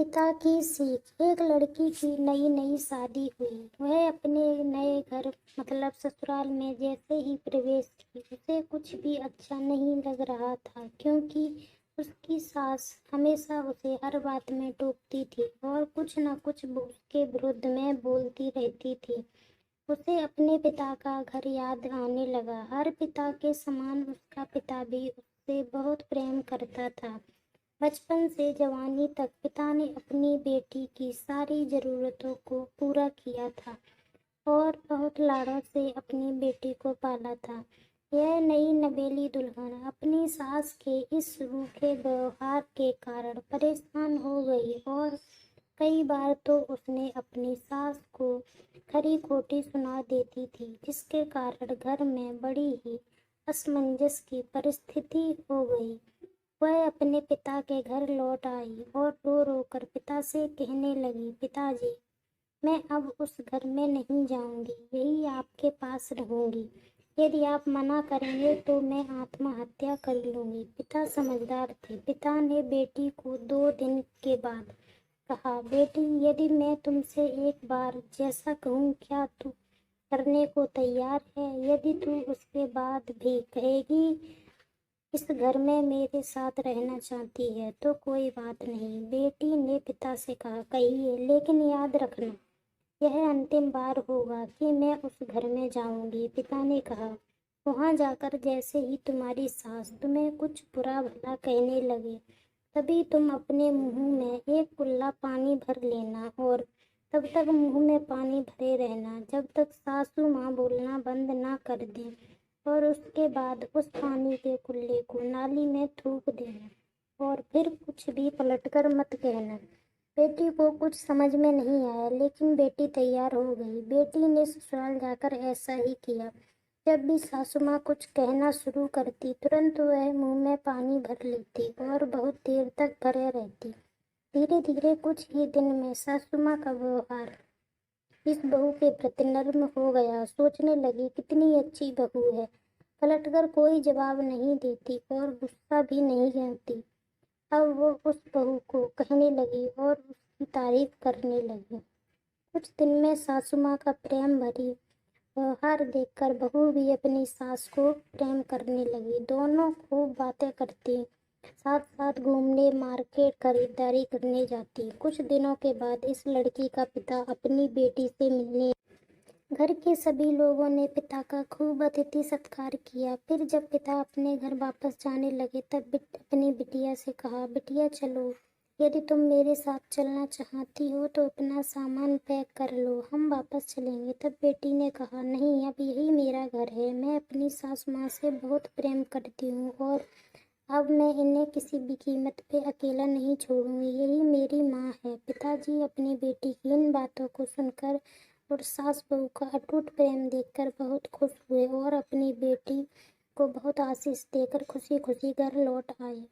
पिता की सीख। एक लड़की की नई नई शादी हुई। वह अपने नए घर मतलब ससुराल में जैसे ही प्रवेश की उसे कुछ भी अच्छा नहीं लग रहा था, क्योंकि उसकी सास हमेशा उसे हर बात में टोकती थी और कुछ न कुछ उसके विरुद्ध में बोलती रहती थी। उसे अपने पिता का घर याद आने लगा। हर पिता के समान उसका पिता भी उससे बहुत प्रेम करता था। बचपन से जवानी तक पिता ने अपनी बेटी की सारी ज़रूरतों को पूरा किया था और बहुत लाड़ों से अपनी बेटी को पाला था। यह नई नवेली दुल्हन अपनी सास के इस रूखे व्यवहार के कारण परेशान हो गई और कई बार तो उसने अपनी सास को खरी खोटी सुना देती थी, जिसके कारण घर में बड़ी ही असमंजस की परिस्थिति हो गई। वह अपने पिता के घर लौट आई और रो रो कर पिता से कहने लगी, पिताजी, मैं अब उस घर में नहीं जाऊंगी, यही आपके पास रहूंगी। यदि आप मना करेंगे तो मैं आत्महत्या कर लूंगी। पिता समझदार थे। पिता ने बेटी को 2 दिन के बाद कहा, बेटी, यदि मैं तुमसे एक बार जैसा कहूँ क्या तू करने को तैयार है? यदि तू उसके बाद भी कहेगी इस घर में मेरे साथ रहना चाहती है तो कोई बात नहीं। बेटी ने पिता से कहा, कहिए, लेकिन याद रखना यह अंतिम बार होगा कि मैं उस घर में जाऊंगी। पिता ने कहा, वहां जाकर जैसे ही तुम्हारी सास तुम्हें कुछ बुरा भला कहने लगे तभी तुम अपने मुंह में एक कुल्ला पानी भर लेना और तब तक मुंह में पानी भरे रहना जब तक सासू माँ बोलना बंद ना कर दें, और उसके बाद उस पानी के कुल्ले को नाली में थूक देना और फिर कुछ भी पलटकर मत कहना। बेटी को कुछ समझ में नहीं आया, लेकिन बेटी तैयार हो गई। बेटी ने ससुराल जाकर ऐसा ही किया। जब भी सासू माँ कुछ कहना शुरू करती तुरंत वह मुंह में पानी भर लेती और बहुत देर तक भरे रहती। धीरे धीरे कुछ ही दिन में सासू माँ का व्यवहार इस बहू के प्रति नर्म हो गया। सोचने लगी, कितनी अच्छी बहू है, पलटकर कोई जवाब नहीं देती और गुस्सा भी नहीं करती। अब वो उस बहू को कहने लगी और उसकी तारीफ करने लगी। कुछ दिन में सासू माँ का प्रेम भरी व्यवहार देखकर बहू भी अपनी सास को प्रेम करने लगी। दोनों खूब बातें करती, साथ साथ घूमने, मार्केट, खरीदारी करने जाती। कुछ दिनों के बाद इस लड़की का पिता अपनी बेटी से मिलने। घर के सभी लोगों ने पिता का खूब अतिथि सत्कार किया। फिर जब पिता अपने घर वापस जाने लगे तब अपनी बिटिया से कहा, बिटिया चलो, यदि तुम मेरे साथ चलना चाहती हो तो अपना सामान पैक कर लो, हम वापस चलेंगे। तब बेटी ने कहा, नहीं, अब यही मेरा घर है, मैं अपनी सास माँ से बहुत प्रेम करती हूँ और अब मैं इन्हें किसी भी कीमत पे अकेला नहीं छोड़ूंगी, यही मेरी माँ है। पिताजी अपनी बेटी की इन बातों को सुनकर और सास बहू का अटूट प्रेम देखकर बहुत खुश हुए और अपनी बेटी को बहुत आशीष देकर खुशी खुशी घर लौट आए।